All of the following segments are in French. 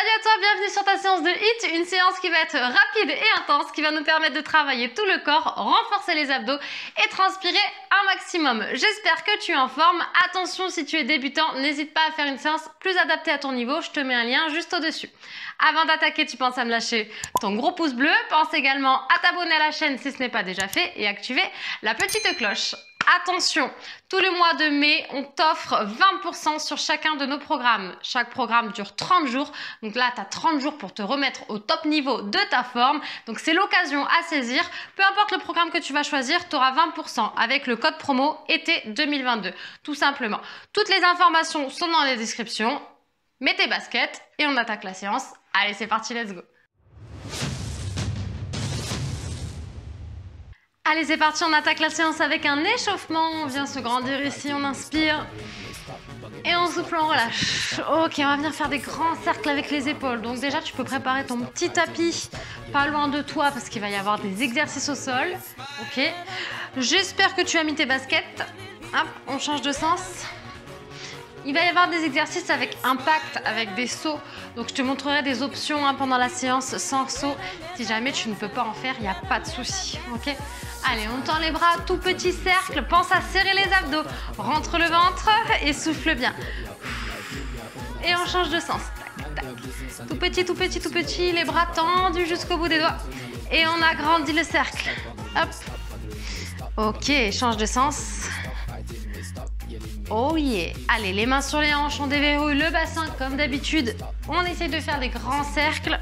Salut à toi, bienvenue sur ta séance de HIIT, une séance qui va être rapide et intense, qui va nous permettre de travailler tout le corps, renforcer les abdos et transpirer un maximum. J'espère que tu es en forme. Attention, si tu es débutant, n'hésite pas à faire une séance plus adaptée à ton niveau, je te mets un lien juste au-dessus. Avant d'attaquer, tu penses à me lâcher ton gros pouce bleu, pense également à t'abonner à la chaîne si ce n'est pas déjà fait et activer la petite cloche. Attention, tout le mois de mai, on t'offre 20% sur chacun de nos programmes. Chaque programme dure 30 jours. Donc là, tu as 30 jours pour te remettre au top niveau de ta forme. Donc c'est l'occasion à saisir. Peu importe le programme que tu vas choisir, tu auras 20% avec le code promo été 2022. Tout simplement. Toutes les informations sont dans les descriptions. Mets tes baskets et on attaque la séance. Allez, c'est parti, let's go! Allez, c'est parti, on attaque la séance avec un échauffement. On vient se grandir ici, on inspire. Et on souffle, on relâche. Ok, on va venir faire des grands cercles avec les épaules. Donc déjà, tu peux préparer ton petit tapis pas loin de toi parce qu'il va y avoir des exercices au sol. Ok. J'espère que tu as mis tes baskets. Hop, on change de sens. Il va y avoir des exercices avec impact, avec des sauts. Donc je te montrerai des options pendant la séance sans saut. Si jamais tu ne peux pas en faire, il n'y a pas de souci. Ok. Allez, on tend les bras, tout petit cercle. Pense à serrer les abdos. Rentre le ventre et souffle bien. Et on change de sens. Tac, tac. Tout petit, tout petit, tout petit. Les bras tendus jusqu'au bout des doigts. Et on agrandit le cercle. Hop. Ok, change de sens. Oh yeah! Allez, les mains sur les hanches, on déverrouille le bassin comme d'habitude. On essaye de faire des grands cercles.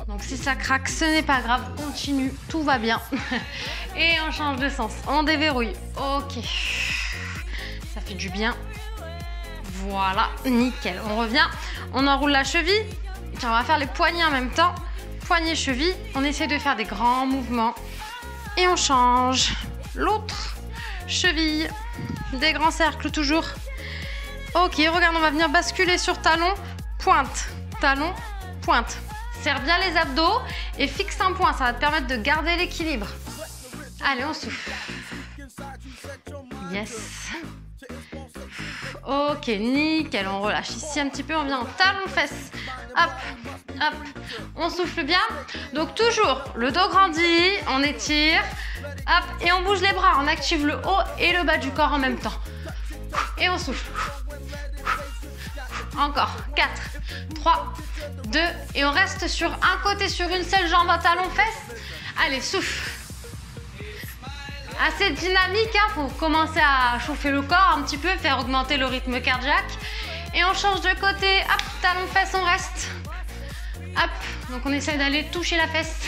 Donc si ça craque, ce n'est pas grave, continue, tout va bien. Et on change de sens, on déverrouille. Ok. Ça fait du bien. Voilà, nickel. On revient, on enroule la cheville. Tiens, on va faire les poignets en même temps. Poignets, cheville. On essaie de faire des grands mouvements. Et on change. L'autre cheville. Des grands cercles toujours. Ok, regarde, on va venir basculer sur talon, pointe, talon, pointe. Serre bien les abdos et fixe un point, ça va te permettre de garder l'équilibre. Allez, on souffle. Yes. Ok, nickel, on relâche ici un petit peu, on vient en talon-fesse. Hop, hop, on souffle bien. Donc toujours, le dos grandit, on étire. Hop, et on bouge les bras, on active le haut et le bas du corps en même temps. Et on souffle. Encore, 4, 3, 2, et on reste sur un côté, sur une seule jambe à talon-fesse. Allez, souffle. Assez dynamique, hein, faut commencer à chauffer le corps un petit peu, faire augmenter le rythme cardiaque. Et on change de côté, hop, talon-fesse, on reste. Hop, donc on essaie d'aller toucher la fesse.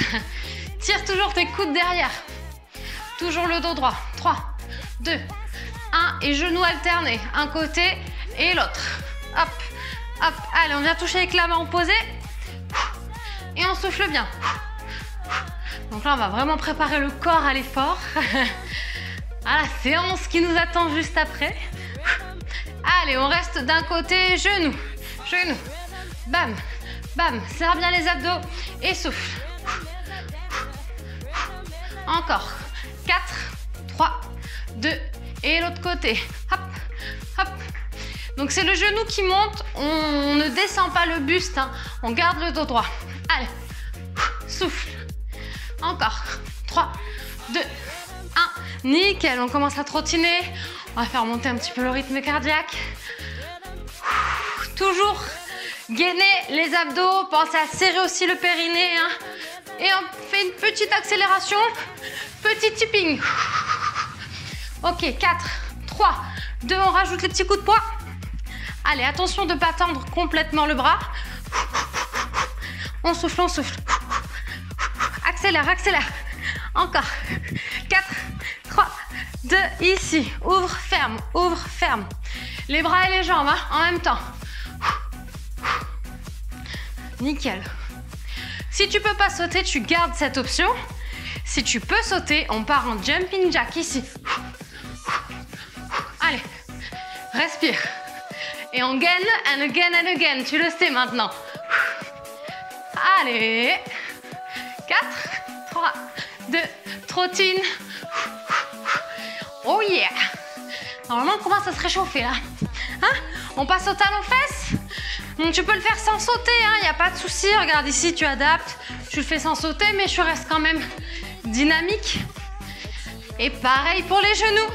Tire toujours tes coudes derrière. Toujours le dos droit. 3, 2, 1 et genoux alternés. Un côté et l'autre. Hop, hop. Allez, on vient toucher avec la main opposée. Et on souffle bien. Donc là, on va vraiment préparer le corps à l'effort. À la séance qui nous attend juste après. Allez, on reste d'un côté, genoux. Genoux. Bam, bam. Serre bien les abdos et souffle. Encore. 4, 3, 2 et l'autre côté. Hop, hop. Donc c'est le genou qui monte, on ne descend pas le buste, hein. On garde le dos droit. Allez, souffle. Encore. 3, 2, 1. Nickel, on commence à trottiner. On va faire monter un petit peu le rythme cardiaque. Toujours gainer les abdos, pensez à serrer aussi le périnée, hein. Et on fait une petite accélération, petit tipping. Ok, 4, 3, 2, on rajoute les petits coups de poing. Allez, attention de ne pas tendre complètement le bras. On souffle, on souffle. Accélère, accélère. Encore. 4, 3, 2, ici. Ouvre, ferme, ouvre, ferme. Les bras et les jambes, hein, en même temps. Nickel. Si tu peux pas sauter, tu gardes cette option. Si tu peux sauter, on part en jumping jack ici. Allez, respire. Et on gain and again and again. Tu le sais maintenant. Allez. 4, 3, 2, trottine. Oh yeah. Normalement, on commence à se réchauffer là. Hein? On passe au talon-fesse. Donc tu peux le faire sans sauter, il n'y a pas de souci. Regarde ici, tu adaptes. Tu le fais sans sauter, mais tu restes quand même dynamique. Et pareil pour les genoux.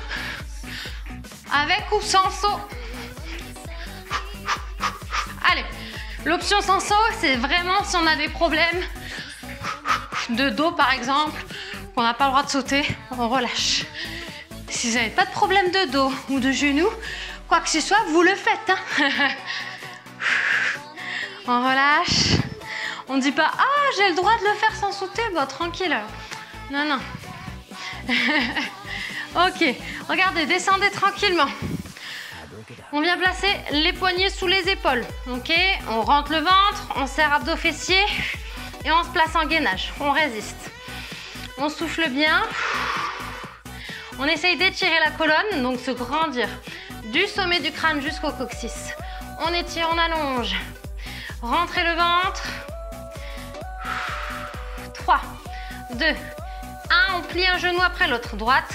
Avec ou sans saut. Allez, l'option sans saut, c'est vraiment si on a des problèmes de dos par exemple, qu'on n'a pas le droit de sauter, on relâche. Si vous n'avez pas de problème de dos ou de genoux, quoi que ce soit, vous le faites. On relâche. On ne dit pas « Ah, j'ai le droit de le faire sans sauter ». Bah, tranquille. Non, non. Ok. Regardez, descendez tranquillement. On vient placer les poignets sous les épaules. Ok. On rentre le ventre, on serre abdos fessiers et on se place en gainage. On résiste. On souffle bien. On essaye d'étirer la colonne, donc se grandir du sommet du crâne jusqu'au coccyx. On étire, on allonge. Rentrez le ventre. 3, 2, 1. On plie un genou après l'autre. Droite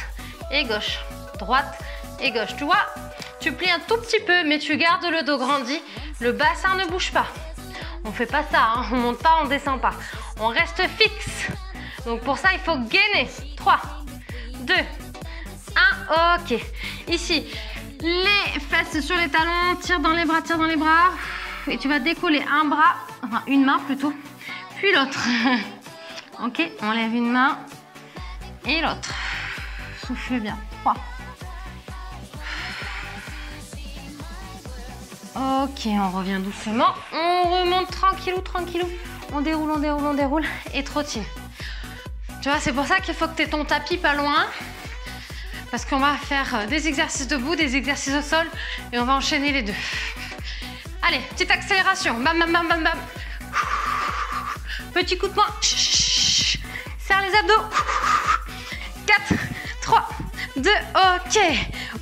et gauche. Droite et gauche. Tu vois, tu plies un tout petit peu, mais tu gardes le dos grandi. Le bassin ne bouge pas. On ne fait pas ça, on ne monte pas, on ne descend pas. On reste fixe. Donc pour ça, il faut gainer. 3, 2, 1. Ok. Ici, les fesses sur les talons. Tire dans les bras, tire dans les bras. Et tu vas décoller un bras, enfin une main plutôt, puis l'autre. Ok, on lève une main et l'autre. Souffle bien. 3. Ok, on revient doucement. On remonte tranquillou, tranquillou. On déroule, on déroule, on déroule et trottine. Tu vois, c'est pour ça qu'il faut que tu aies ton tapis pas loin. Parce qu'on va faire des exercices debout, des exercices au sol et on va enchaîner les deux. Allez, petite accélération. Bam, bam, bam, bam, bam. Petit coup de poing. Serre les abdos. 4, 3, 2, ok.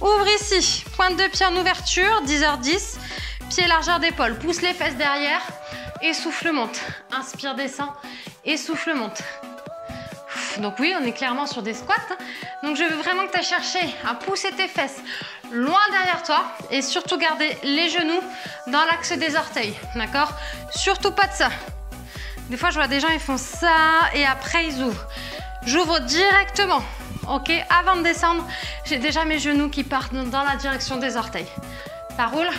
Ouvre ici. Pointe de pied en ouverture, 10h10. Pied largeur d'épaule. Pousse les fesses derrière et souffle monte. Inspire, descend et souffle monte. Donc oui, on est clairement sur des squats. Donc je veux vraiment que tu ailles chercher à pousser tes fesses loin derrière toi et surtout garder les genoux dans l'axe des orteils, d'accord? Surtout pas de ça. Des fois, je vois des gens, ils font ça et après, ils ouvrent. J'ouvre directement, ok? Avant de descendre, j'ai déjà mes genoux qui partent dans la direction des orteils. Ça roule?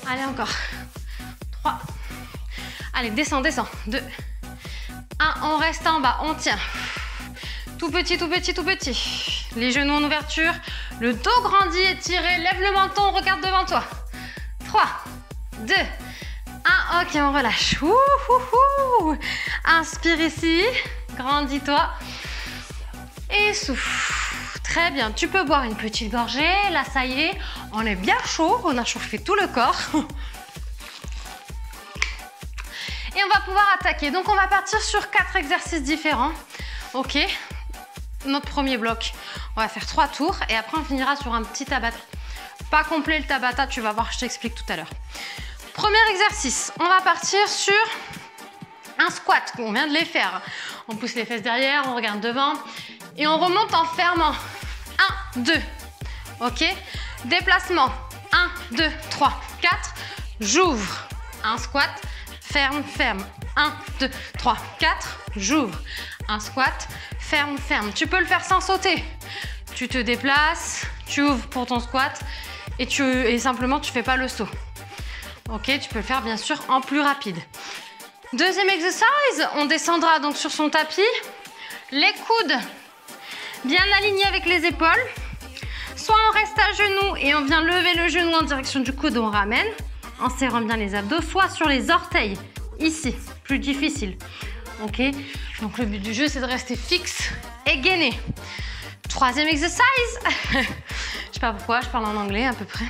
Allez, encore. 3. Allez, descends, descends. 2. 1, on reste en bas, on tient. Tout petit, tout petit, tout petit. Les genoux en ouverture, le dos grandi, étiré, lève le menton, regarde devant toi. 3, 2, 1, ok, on relâche. Ouh, ouh, ouh. Inspire ici, grandis-toi. Et souffle. Très bien, tu peux boire une petite gorgée. Là, ça y est, on est bien chaud, on a chauffé tout le corps. Et on va pouvoir attaquer. Donc, on va partir sur 4 exercices différents. Ok. Notre premier bloc, on va faire 3 tours et après on finira sur un petit tabata. Pas complet le tabata, tu vas voir, je t'explique tout à l'heure. Premier exercice, on va partir sur un squat. On vient de les faire. On pousse les fesses derrière, on regarde devant et on remonte en fermant. 1, 2. Ok. Déplacement. 1, 2, 3, 4. J'ouvre. Un squat. Ferme, ferme. 1, 2, 3, 4. J'ouvre. Un squat. Ferme, ferme. Tu peux le faire sans sauter. Tu te déplaces, tu ouvres pour ton squat et simplement tu fais pas le saut. Ok, tu peux le faire bien sûr en plus rapide. Deuxième exercice, on descendra donc sur son tapis. Les coudes bien alignés avec les épaules. Soit on reste à genoux et on vient lever le genou en direction du coude, on ramène en serrant bien les abdos, soit sur les orteils, ici, plus difficile. Ok, donc le but du jeu c'est de rester fixe et gainer. Troisième exercice, je sais pas pourquoi, je parle en anglais à peu près.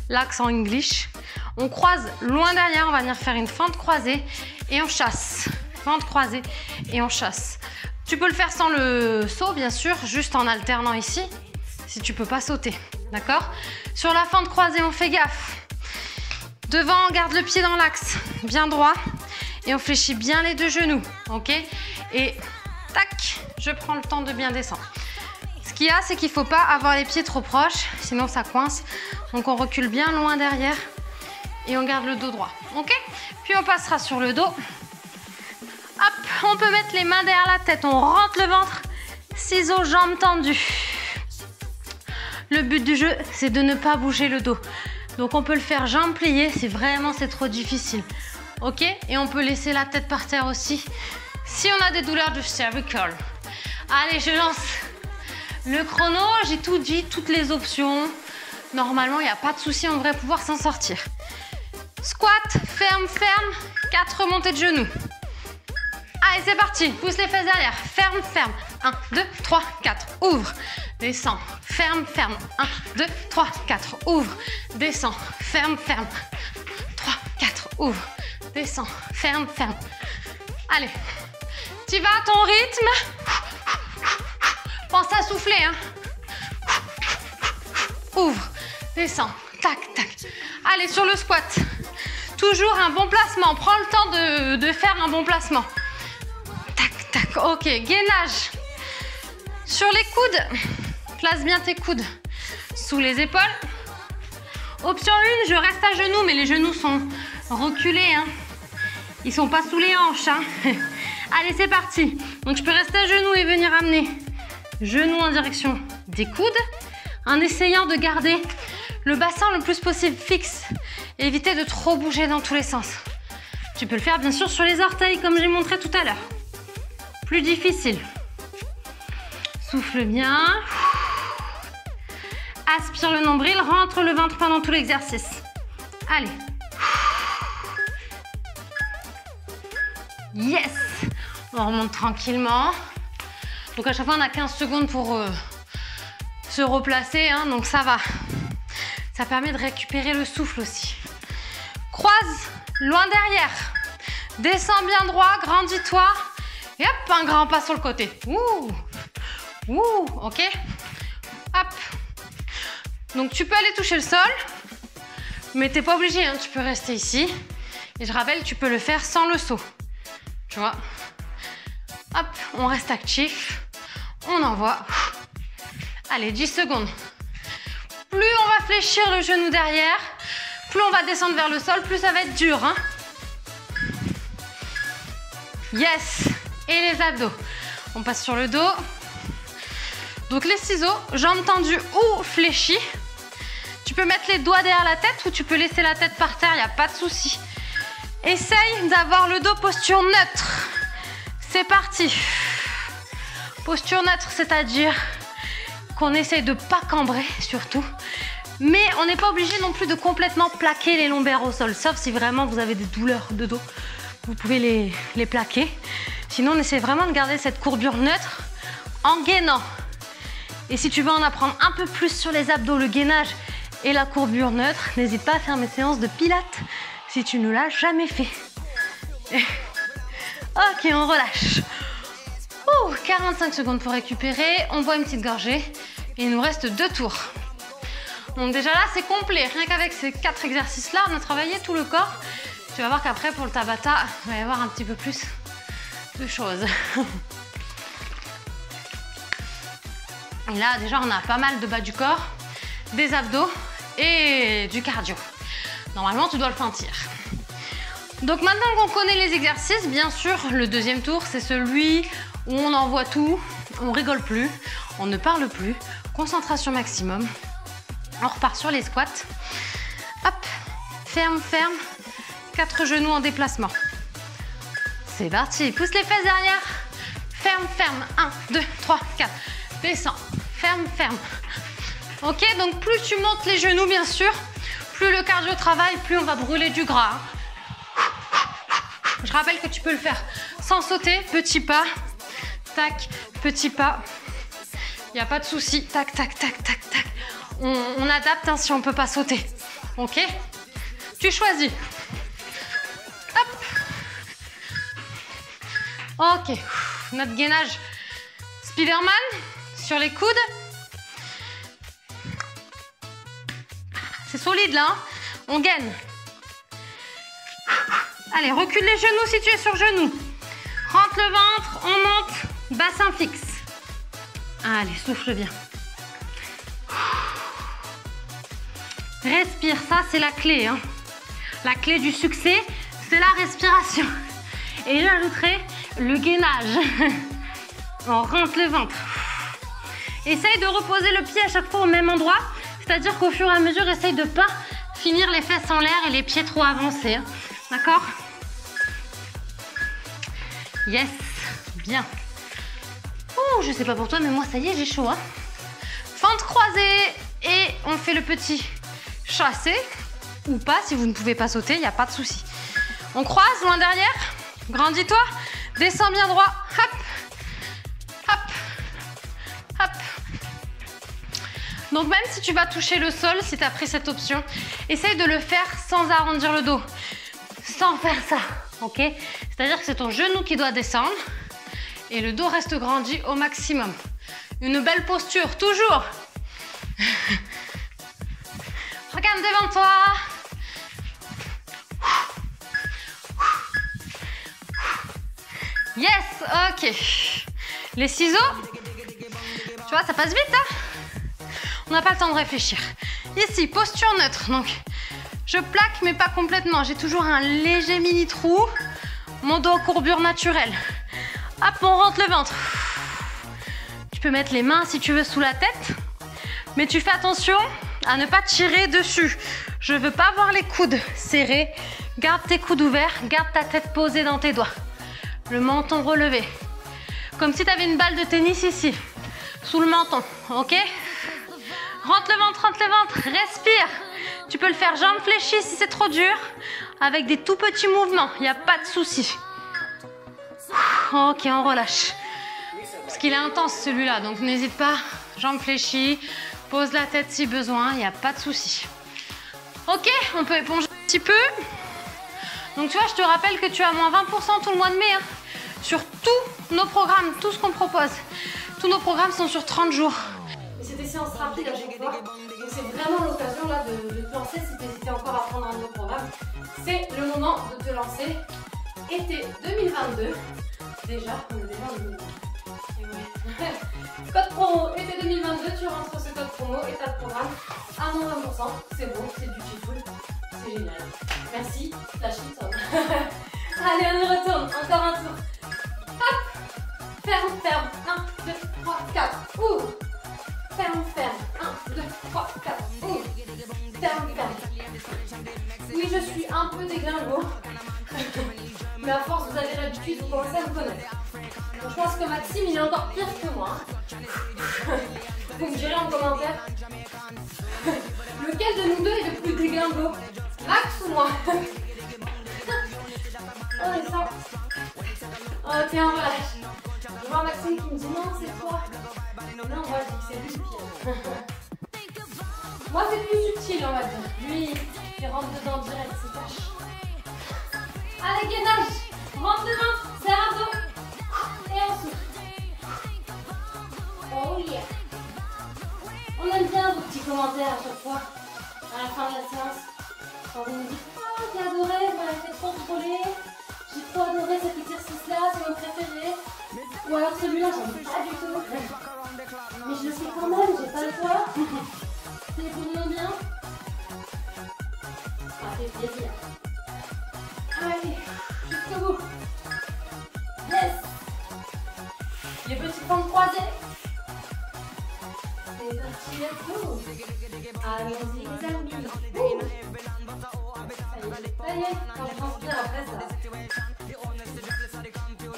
L'accent English. On croise loin derrière, on va venir faire une fente croisée et on chasse. Fente croisée et on chasse. Tu peux le faire sans le saut bien sûr, juste en alternant ici, si tu peux pas sauter, d'accord? Sur la fente croisée, on fait gaffe. Devant, on garde le pied dans l'axe, bien droit. Et on fléchit bien les deux genoux, ok? Et tac, je prends le temps de bien descendre. Ce qu'il y a, c'est qu'il ne faut pas avoir les pieds trop proches, sinon ça coince. Donc on recule bien loin derrière et on garde le dos droit, ok? Puis on passera sur le dos. Hop, on peut mettre les mains derrière la tête, on rentre le ventre, ciseaux, jambes tendues. Le but du jeu, c'est de ne pas bouger le dos. Donc on peut le faire jambes pliées si vraiment c'est trop difficile. Ok? Et on peut laisser la tête par terre aussi si on a des douleurs de cervical. Allez, je lance le chrono. J'ai tout dit, toutes les options. Normalement, il n'y a pas de souci, on devrait pouvoir s'en sortir. Squat, ferme, ferme. 4 montées de genoux. Allez, c'est parti. Pousse les fesses derrière. Ferme, ferme. 1, 2, 3, 4. Ouvre. Descends. Ferme, ferme. 1, 2, 3, 4. Ouvre. Descends. Ferme, ferme. 3, 4. Ouvre. Descends. Ferme, ferme. Allez. Tu vas à ton rythme. Pense à souffler, hein. Ouvre. Descends. Tac, tac. Allez, sur le squat. Toujours un bon placement. Prends le temps de faire un bon placement. Tac, tac. Ok, gainage. Sur les coudes, place bien tes coudes sous les épaules. Option 1, je reste à genoux, mais les genoux sont reculés. Hein. Ils ne sont pas sous les hanches. Hein. Allez, c'est parti. Donc, je peux rester à genoux et venir amener genoux en direction des coudes, en essayant de garder le bassin le plus possible fixe et éviter de trop bouger dans tous les sens. Tu peux le faire, bien sûr, sur les orteils, comme j'ai montré tout à l'heure. Plus difficile. Souffle bien. Aspire le nombril, rentre le ventre pendant tout l'exercice. Allez. Yes! On remonte tranquillement. Donc à chaque fois, on a 15 secondes pour se replacer, hein, donc ça va. Ça permet de récupérer le souffle aussi. Croise, loin derrière. Descends bien droit, grandis-toi. Et hop, un grand pas sur le côté. Ouh! Ouh, ok. Hop. Donc tu peux aller toucher le sol, mais t'es pas obligé, hein, tu peux rester ici. Et je rappelle, tu peux le faire sans le saut. Tu vois. Hop, on reste actif. On envoie. Allez, 10 secondes. Plus on va fléchir le genou derrière, plus on va descendre vers le sol, plus ça va être dur. Hein. Yes. Et les abdos. On passe sur le dos. Donc les ciseaux, jambes tendues ou fléchies. Tu peux mettre les doigts derrière la tête ou tu peux laisser la tête par terre, il n'y a pas de souci. Essaye d'avoir le dos posture neutre. C'est parti. Posture neutre, c'est-à-dire qu'on essaye de ne pas cambrer surtout. Mais on n'est pas obligé non plus de complètement plaquer les lombaires au sol. Sauf si vraiment vous avez des douleurs de dos. Vous pouvez les plaquer. Sinon, on essaie vraiment de garder cette courbure neutre en gainant. Et si tu veux en apprendre un peu plus sur les abdos, le gainage et la courbure neutre, n'hésite pas à faire mes séances de pilates si tu ne l'as jamais fait. Ok, on relâche. 45 secondes pour récupérer. On boit une petite gorgée. Et il nous reste 2 tours. Donc déjà là, c'est complet. Rien qu'avec ces 4 exercices-là, on a travaillé tout le corps. Tu vas voir qu'après, pour le Tabata, il va y avoir un petit peu plus de choses. Et là, déjà, on a pas mal de bas du corps, des abdos et du cardio. Normalement, tu dois le sentir. Donc maintenant qu'on connaît les exercices, bien sûr, le deuxième tour, c'est celui où on envoie tout, on rigole plus, on ne parle plus, concentration maximum. On repart sur les squats. Hop, ferme, ferme, 4 genoux en déplacement. C'est parti, pousse les fesses derrière. Ferme, ferme, 1, 2, 3, 4. Descends, ferme, ferme. Ok, donc plus tu montes les genoux, bien sûr, plus le cardio travaille, plus on va brûler du gras. Je rappelle que tu peux le faire sans sauter, petit pas, tac, petit pas. Il n'y a pas de souci, tac, tac, tac, tac, tac. On adapte hein, si on ne peut pas sauter. Ok? Tu choisis. Hop. Ok, notre gainage Spiderman sur les coudes. C'est solide là, hein. On gaine. Allez, recule les genoux si tu es sur genoux. Rentre le ventre, on monte, bassin fixe. Allez, souffle bien. Respire, ça c'est la clé. Hein. La clé du succès, c'est la respiration. Et j'ajouterai le gainage. On rentre le ventre. Essaye de reposer le pied à chaque fois au même endroit. C'est-à-dire qu'au fur et à mesure, essaye de ne pas finir les fesses en l'air et les pieds trop avancés. Hein. D'accord? Yes, bien. Oh, je sais pas pour toi, mais moi, ça y est, j'ai chaud. Hein. Fente croisée et on fait le petit chassé. Ou pas, si vous ne pouvez pas sauter, il n'y a pas de souci. On croise, loin derrière. Grandis-toi. Descends bien droit. Hop. Hop. Hop. Donc même si tu vas toucher le sol, si tu as pris cette option, essaye de le faire sans arrondir le dos. Sans faire ça. Ok? C'est-à-dire que c'est ton genou qui doit descendre. Et le dos reste grandi au maximum. Une belle posture, toujours. Regarde devant toi. Yes, ok. Les ciseaux, tu vois, ça passe vite, hein? On n'a pas le temps de réfléchir. Ici, posture neutre. Donc, je plaque, mais pas complètement. J'ai toujours un léger mini trou. Mon dos en courbure naturelle. Hop, on rentre le ventre. Tu peux mettre les mains si tu veux sous la tête. Mais tu fais attention à ne pas tirer dessus. Je veux pas voir les coudes serrés. Garde tes coudes ouverts. Garde ta tête posée dans tes doigts. Le menton relevé. Comme si tu avais une balle de tennis ici. Sous le menton. Ok? Rentre le ventre, respire. Tu peux le faire jambes fléchies si c'est trop dur, avec des tout petits mouvements, il n'y a pas de souci. Ok, on relâche. Parce qu'il est intense celui-là, donc n'hésite pas, jambes fléchies, pose la tête si besoin, il n'y a pas de souci. Ok, on peut éponger un petit peu. Donc tu vois, je te rappelle que tu as moins 20% tout le mois de mai, hein, sur tous nos programmes, tout ce qu'on propose. Tous nos programmes sont sur 30 jours. C'est des séances rapides à chaque fois, donc c'est vraiment l'occasion là de te lancer si tu hésitais encore à prendre un nouveau programme. C'est le moment de te lancer. Été 2022, déjà, on est déjà en 2022. Code promo été 2022, tu rentres ce code promo et t'as le programme à moins 20%. C'est bon, c'est beautiful, c'est génial. Merci, flash it. Allez, on y retourne, encore un tour. Hop, ferme, ferme, 1, 2, 3, 4, ouh. Ferme, ferme. 1, 2, 3, 4. Ferme, ferme. Oui, je suis un peu déglingo. Mais à force, vous avez l'habitude, vous commencez à me connaître. Donc, je pense que Maxime, il est encore pire que moi. Vous me direz en commentaire. Lequel de nous deux est le plus déglingo? Max ou moi? On est ça. Ok, on relâche. Je vois Maxime qui me dit non, c'est toi. Non, moi je dis que c'est lui le pire. Moi c'est plus subtil, on va dire. Lui, il rentre dedans direct, c'est cache. Allez, gainage. Rentre dedans, serre un dos. Et on souffle. Oh yeah. On aime bien vos petits commentaires à chaque fois, à la fin de la séance. Quand vous nous dites, oh, j'ai adoré, vous m'avez fait trop contrôler. J'ai trop adoré cet exercice-là, c'est mon préféré. Ou alors celui-là, j'aime pas du tout. Mais je le fais quand même, j'ai pas le choix. C'est pour mon bien. Ça fait plaisir. Allez, jusqu'au bout. Yes. Les petites pentes croisées. C'est parti, let's go. Allons-y les amis. Ça y est, quand je pense bien après ça.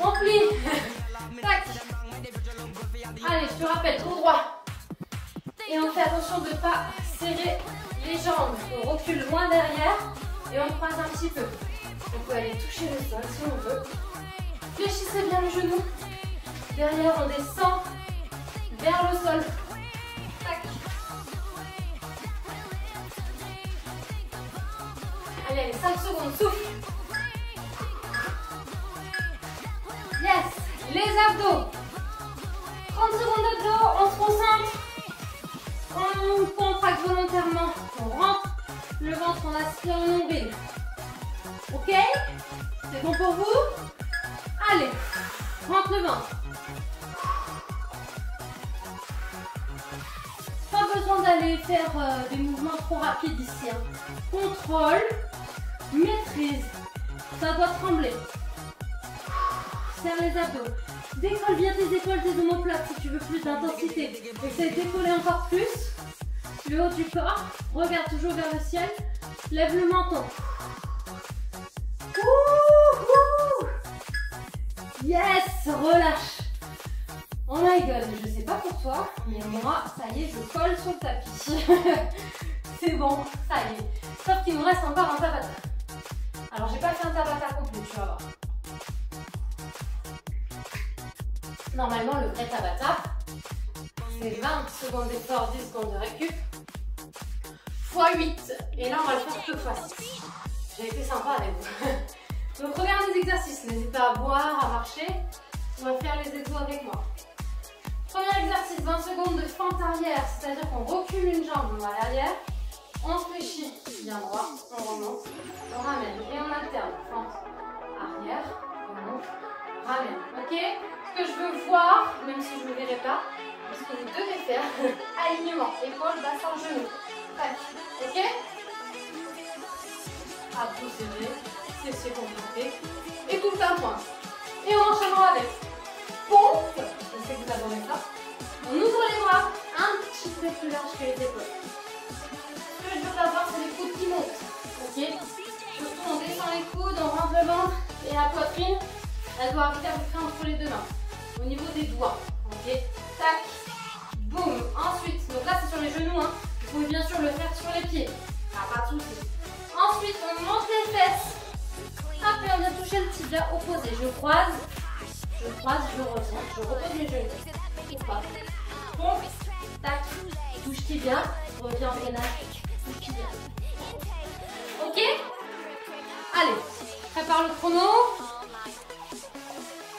Rempli. Tac. Allez, je te rappelle, tout droit. Et on fait attention de ne pas serrer les jambes. On recule loin derrière et on croise un petit peu. On peut aller toucher le sol si on veut. Fléchissez bien le genou. Derrière, on descend vers le sol. Tac. Allez, 5 secondes, souffle. Yes, les abdos. 30 secondes d'abdos, on se concentre. On contracte volontairement. On rentre le ventre, on aspire le nombril. Ok? C'est bon pour vous? Allez, rentre le ventre. Pas besoin d'aller faire des mouvements trop rapides ici. Hein. Contrôle, Maîtrise. Ça doit trembler. Serre les abdos. Décolle bien tes épaules, tes omoplates si tu veux plus d'intensité. Essaye d'écoller encore plus. Le haut du corps. Regarde toujours vers le ciel. Lève le menton. Ouh. Yes, relâche. Oh my god, je sais pas pour toi, mais moi, ça y est, je colle sur le tapis. C'est bon, ça y est. Sauf qu'il nous reste encore un tabata. Alors, j'ai pas fait un tabata complet, tu vas voir. Normalement, le vrai tabata, c'est 20 secondes d'effort, 10 secondes de récup, x 8. Et là, on va le faire que x 6. J'ai été sympa avec vous. Donc, regarde les exercices. N'hésite pas à boire, à marcher. On va faire les exos avec moi. Premier exercice, 20 secondes de fente arrière, c'est-à-dire qu'on recule une jambe, on va à l'arrière, on se fléchit bien droit, on remonte, on ramène et on alterne. Fente arrière, on monte, ramène. Ok? Ce que je veux voir, même si je ne le verrai pas, ce que vous devez faire, alignement, épaule, bassin, genou. Tac. Ok? Abdos serrés, fessiers contractés, et tout un point. Et on enchaînera avec pompe, je sais que vous adorez ça. On ouvre les bras, un petit peu plus large que les épaules. Ce que je veux pas voir, c'est les coudes qui montent. Ok? Surtout, on descend les coudes, on rentre le ventre et la poitrine, elle doit arriver à peu près entre les deux mains. Au niveau des doigts. Ok? Tac, boum. Ensuite, donc là c'est sur les genoux, hein. Vous pouvez bien sûr le faire sur les pieds. Ah, pas de soucis. Ensuite, on monte les fesses. Hop, et on vient toucher le tibia opposé. Je croise, je reviens, je repose mes genoux. Pompe, tac, touche tibia, reviens en gainage, touche tibia. Ok? Allez, prépare le chrono.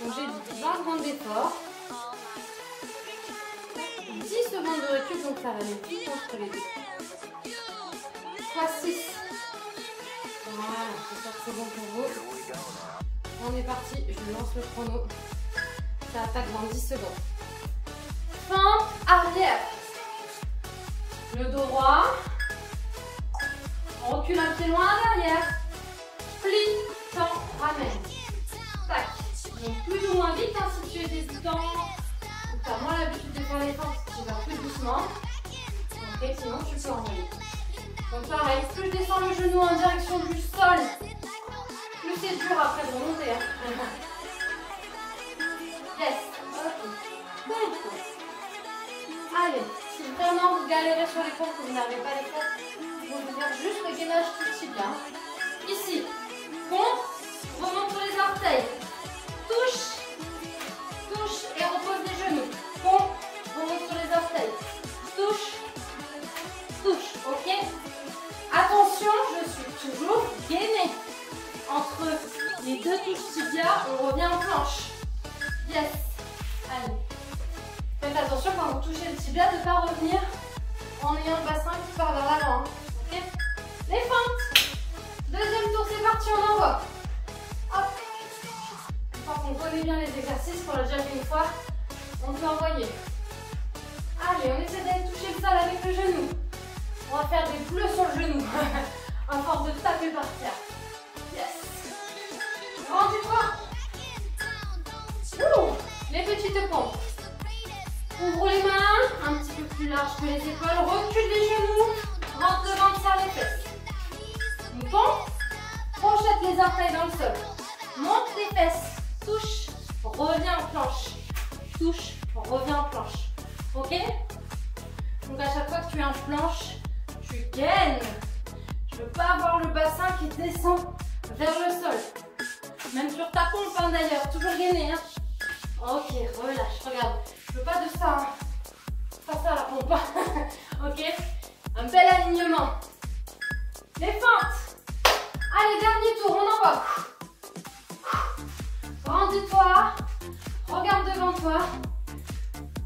Donc j'ai dit 20 secondes d'effort. 10 secondes de récup, donc ça va mettre vite entre les deux. X 6. Voilà, j'espère que c'est bon pour vous. On est parti, je lance le chrono. Ça attaque dans 10 secondes. Fente arrière. Le dos droit. On recule un pied loin à l'arrière. Plie, tend, ramène. Tac. Donc plus ou moins vite, hein, si tu es débutant. Ou tu as moins l'habitude de faire les fentes, tu vas plus doucement. Ok, sinon tu peux envoyer. Donc pareil, plus je descends le genou en direction du sol, plus c'est dur après de remonter. Hein. Yes. Ok. Bon. Allez, si vraiment vous galérez sur les pompes, que vous n'avez pas les pompes, vous pouvez faire juste le gainage tout tibia. Ici, pompe, remonte sur les orteils, touche, touche et repose les genoux. Pompe, remonte sur les orteils, touche, touche, ok? Attention, je suis toujours gainée. Entre les deux touches tibia, on revient en planche. Yes. Allez. Faites attention quand vous touchez le tibia de ne pas revenir en ayant le bassin qui part vers l'avant. Ok? Les fentes. Deuxième tour, c'est parti, on envoie. Hop. Une fois qu'on connaît bien les exercices, qu'on l'a déjà fait une fois, on peut envoyer. Allez, on essaie d'aller toucher le sol avec le genou. On va faire des bleus sur le genou. À force de taper par terre. Yes. Grand du corps. Les petites pompes. Ouvre les mains, un petit peu plus large que les épaules. Recule les genoux. Rentre le ventre, serre les fesses. Une pompe. Projette les orteils dans le sol. Monte les fesses. Touche. Reviens en planche. Touche. Reviens en planche. Ok? Donc à chaque fois que tu es en planche, tu gaines. Je ne veux pas avoir le bassin qui descend vers le sol. Même sur ta pompe hein, d'ailleurs, toujours gainé. Hein. Ok, relâche, regarde. Je veux pas de ça. Hein. Pas ça la pompe. Ok? Un bel alignement. Les fentes. Allez, dernier tour, on envoie. Grandis-toi. Regarde devant toi.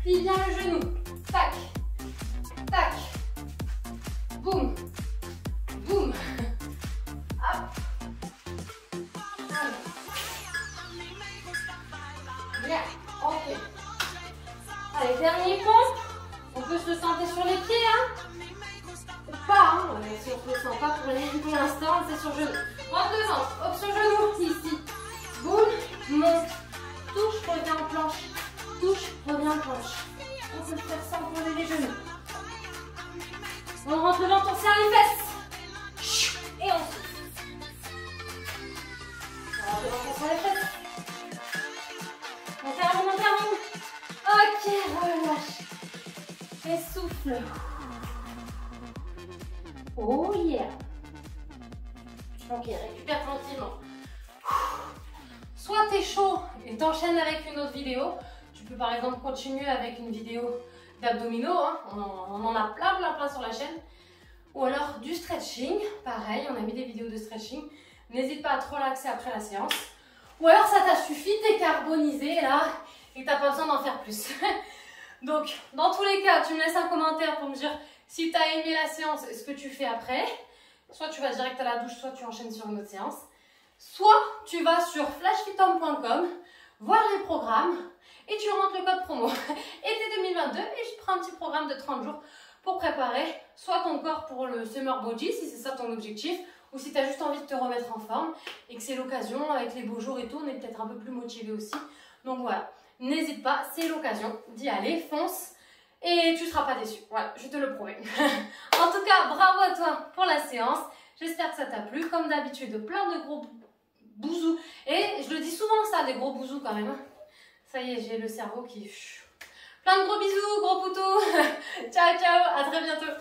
Plie bien le genou. Tac. Tac. Boum. Boum. Hop. Allez. Bien. Ok. Allez, dernier pompe. On peut se sentir sur les pieds, hein. Ou pas, hein. Si on ne se sent pas pour l'instant, c'est sur le genou. Rentre le ventre, option genou, ici. Boum, monte. Touche, reviens en planche. Touche, reviens en planche. On peut le faire sans poser les genoux. On rentre le ventre, on serre les fesses. Et on souffle. On rentre le ventre, on serre les fesses. On termine, on termine. Ok, relâche. Et souffle. Oh yeah. Ok, récupère tranquillement. Soit t'es chaud et t'enchaînes avec une autre vidéo. Tu peux par exemple continuer avec une vidéo d'abdominaux. Hein. On en a plein sur la chaîne. Ou alors du stretching. Pareil, on a mis des vidéos de stretching. N'hésite pas à te relaxer après la séance. Ou alors ça t'a suffi, t'es carbonisé là et t'as pas besoin d'en faire plus. Donc, dans tous les cas, tu me laisses un commentaire pour me dire si t'as aimé la séance et ce que tu fais après. Soit tu vas direct à la douche, soit tu enchaînes sur une autre séance. Soit tu vas sur flashfithomme.com, voir les programmes et tu rentres le code promo été 2022 et je prends un petit programme de 30 jours pour préparer soit ton corps pour le summer body si c'est ça ton objectif ou si tu as juste envie de te remettre en forme et que c'est l'occasion avec les beaux jours et tout, on est peut-être un peu plus motivé aussi. Donc voilà, n'hésite pas, c'est l'occasion d'y aller, fonce. Et tu ne seras pas déçu, voilà, je te le promets. En tout cas, bravo à toi pour la séance. J'espère que ça t'a plu. Comme d'habitude, plein de gros bousous. Et je le dis souvent ça, des gros bousous quand même. Hein. Ça y est, j'ai le cerveau qui... Plein de gros bisous, gros poutous. Ciao, ciao, à très bientôt.